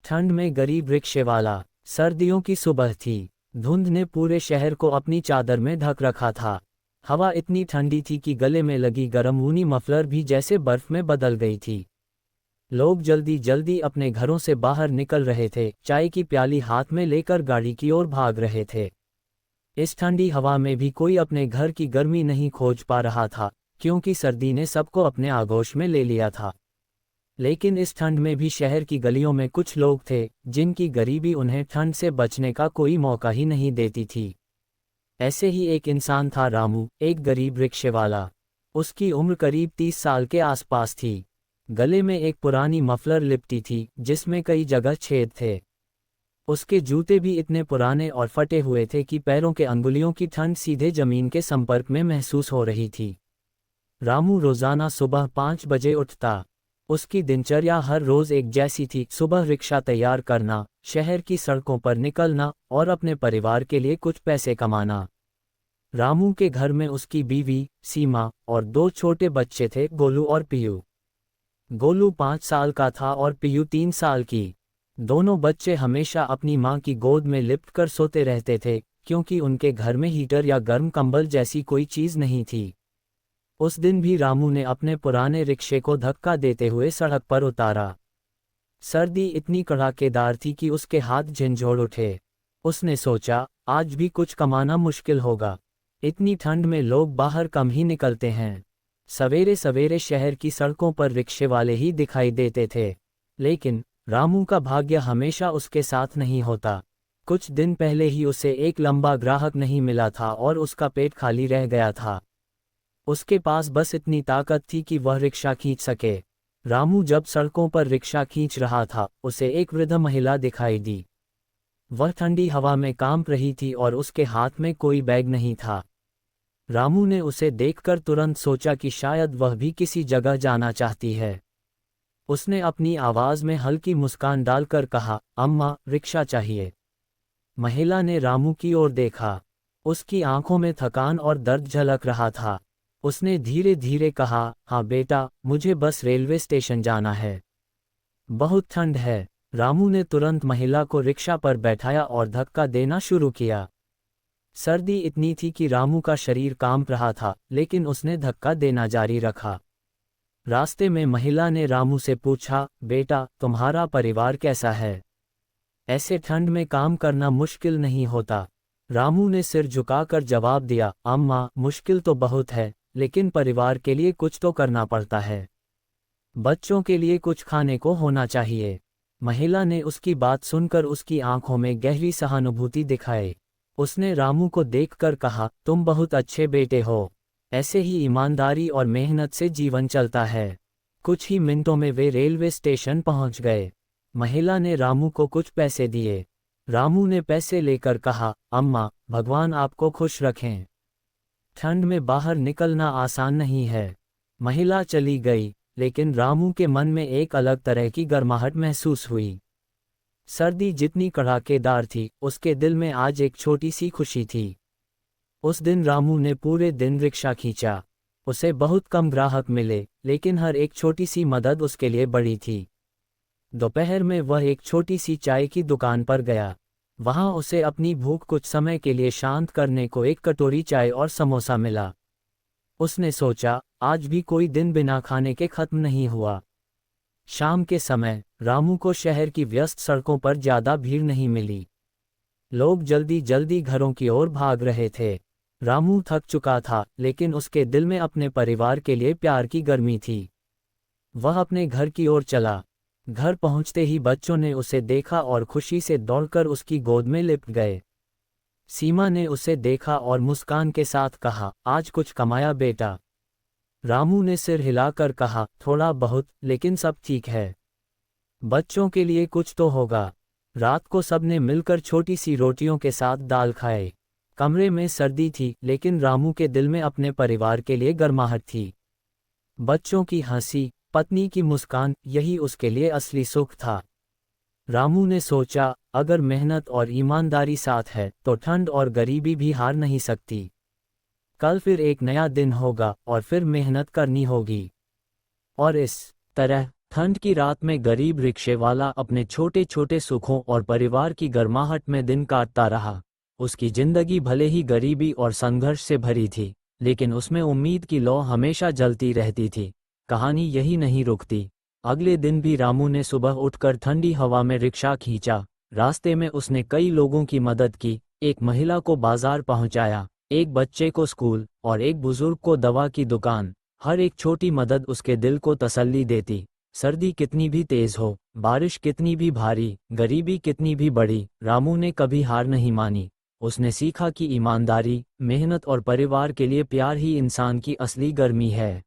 ठंड में गरीब रिक्शेवाला। सर्दियों की सुबह थी। धुंध ने पूरे शहर को अपनी चादर में ढक रखा था। हवा इतनी ठंडी थी कि गले में लगी गर्म ऊनी मफलर भी जैसे बर्फ में बदल गई थी। लोग जल्दी जल्दी अपने घरों से बाहर निकल रहे थे, चाय की प्याली हाथ में लेकर गाड़ी की ओर भाग रहे थे। इस ठंडी हवा में भी कोई अपने घर की गर्मी नहीं खोज पा रहा था, क्योंकि सर्दी ने सबको अपने आगोश में ले लिया था। लेकिन इस ठंड में भी शहर की गलियों में कुछ लोग थे जिनकी गरीबी उन्हें ठंड से बचने का कोई मौका ही नहीं देती थी। ऐसे ही एक इंसान था रामू, एक गरीब रिक्शेवाला। उसकी उम्र करीब 30 साल के आसपास थी। गले में एक पुरानी मफलर लिपटी थी जिसमें कई जगह छेद थे। उसके जूते भी इतने पुराने और फटे हुए थे कि पैरों के अंगुलियों की ठंड सीधे जमीन के संपर्क में महसूस हो रही थी। रामू रोजाना सुबह 5 बजे उठता। उसकी दिनचर्या हर रोज एक जैसी थी, सुबह रिक्शा तैयार करना, शहर की सड़कों पर निकलना और अपने परिवार के लिए कुछ पैसे कमाना। रामू के घर में उसकी बीवी सीमा और 2 छोटे बच्चे थे, गोलू और पीयू। गोलू 5 साल का था और पीयू 3 साल की। दोनों बच्चे हमेशा अपनी मां की गोद में लिपटकर सोते रहते थे, क्योंकि उनके घर में हीटर या गर्म कंबल जैसी कोई चीज नहीं थी। उस दिन भी रामू ने अपने पुराने रिक्शे को धक्का देते हुए सड़क पर उतारा। सर्दी इतनी कड़ाकेदार थी कि उसके हाथ झंझोड़ उठे। उसने सोचा, आज भी कुछ कमाना मुश्किल होगा। इतनी ठंड में लोग बाहर कम ही निकलते हैं। सवेरे सवेरे शहर की सड़कों पर रिक्शे वाले ही दिखाई देते थे। लेकिन रामू का भाग्य हमेशा उसके साथ नहीं होता। कुछ दिन पहले ही उसे एक लंबा ग्राहक नहीं मिला था और उसका पेट खाली रह गया था। उसके पास बस इतनी ताकत थी कि वह रिक्शा खींच सके। रामू जब सड़कों पर रिक्शा खींच रहा था, उसे एक वृद्ध महिला दिखाई दी। वह ठंडी हवा में कांप रही थी और उसके हाथ में कोई बैग नहीं था। रामू ने उसे देखकर तुरंत सोचा कि शायद वह भी किसी जगह जाना चाहती है। उसने अपनी आवाज में हल्की मुस्कान डालकर कहा, अम्मा, रिक्शा चाहिए। महिला ने रामू की ओर देखा। उसकी आंखों में थकान और दर्द झलक रहा था। उसने धीरे धीरे कहा, हाँ बेटा, मुझे बस रेलवे स्टेशन जाना है। बहुत ठंड है। रामू ने तुरंत महिला को रिक्शा पर बैठाया और धक्का देना शुरू किया। सर्दी इतनी थी कि रामू का शरीर कांप रहा था, लेकिन उसने धक्का देना जारी रखा। रास्ते में महिला ने रामू से पूछा, बेटा, तुम्हारा परिवार कैसा है? ऐसे ठंड में काम करना मुश्किल नहीं होता। रामू ने सिर झुकाकर जवाब दिया, अम्मा, मुश्किल तो बहुत है, लेकिन परिवार के लिए कुछ तो करना पड़ता है। बच्चों के लिए कुछ खाने को होना चाहिए। महिला ने उसकी बात सुनकर उसकी आंखों में गहरी सहानुभूति दिखाई। उसने रामू को देखकर कहा, तुम बहुत अच्छे बेटे हो। ऐसे ही ईमानदारी और मेहनत से जीवन चलता है। कुछ ही मिनटों में वे रेलवे स्टेशन पहुंच गए। महिला ने रामू को कुछ पैसे दिए। रामू ने पैसे लेकर कहा, अम्मा, भगवान आपको खुश रखें। ठंड में बाहर निकलना आसान नहीं है। महिला चली गई, लेकिन रामू के मन में एक अलग तरह की गर्माहट महसूस हुई। सर्दी जितनी कड़ाकेदार थी, उसके दिल में आज एक छोटी सी खुशी थी। उस दिन रामू ने पूरे दिन रिक्शा खींचा। उसे बहुत कम ग्राहक मिले, लेकिन हर एक छोटी सी मदद उसके लिए बड़ी थी। दोपहर में वह एक छोटी सी चाय की दुकान पर गया। वहां उसे अपनी भूख कुछ समय के लिए शांत करने को एक कटोरी चाय और समोसा मिला। उसने सोचा, आज भी कोई दिन बिना खाने के खत्म नहीं हुआ। शाम के समय रामू को शहर की व्यस्त सड़कों पर ज्यादा भीड़ नहीं मिली। लोग जल्दी जल्दी घरों की ओर भाग रहे थे। रामू थक चुका था, लेकिन उसके दिल में अपने परिवार के लिए प्यार की गर्मी थी। वह अपने घर की ओर चला। घर पहुंचते ही बच्चों ने उसे देखा और खुशी से दौड़कर उसकी गोद में लिपट गए। सीमा ने उसे देखा और मुस्कान के साथ कहा, आज कुछ कमाया बेटा? रामू ने सिर हिलाकर कहा, थोड़ा बहुत, लेकिन सब ठीक है। बच्चों के लिए कुछ तो होगा। रात को सबने मिलकर छोटी सी रोटियों के साथ दाल खाए। कमरे में सर्दी थी, लेकिन रामू के दिल में अपने परिवार के लिए गर्माहट थी। बच्चों की हंसी, पत्नी की मुस्कान, यही उसके लिए असली सुख था। रामू ने सोचा, अगर मेहनत और ईमानदारी साथ है, तो ठंड और गरीबी भी हार नहीं सकती। कल फिर एक नया दिन होगा और फिर मेहनत करनी होगी। और इस तरह ठंड की रात में गरीब रिक्शेवाला अपने छोटे छोटे सुखों और परिवार की गर्माहट में दिन काटता रहा। उसकी जिंदगी भले ही गरीबी और संघर्ष से भरी थी, लेकिन उसमें उम्मीद की लौ हमेशा जलती रहती थी। कहानी यही नहीं रुकती। अगले दिन भी रामू ने सुबह उठकर ठंडी हवा में रिक्शा खींचा। रास्ते में उसने कई लोगों की मदद की, एक महिला को बाजार पहुंचाया, एक बच्चे को स्कूल और एक बुजुर्ग को दवा की दुकान। हर एक छोटी मदद उसके दिल को तसल्ली देती। सर्दी कितनी भी तेज हो, बारिश कितनी भी भारी, गरीबी कितनी भी बड़ी, रामू ने कभी हार नहीं मानी। उसने सीखा कि ईमानदारी, मेहनत और परिवार के लिए प्यार ही इंसान की असली गर्मी है।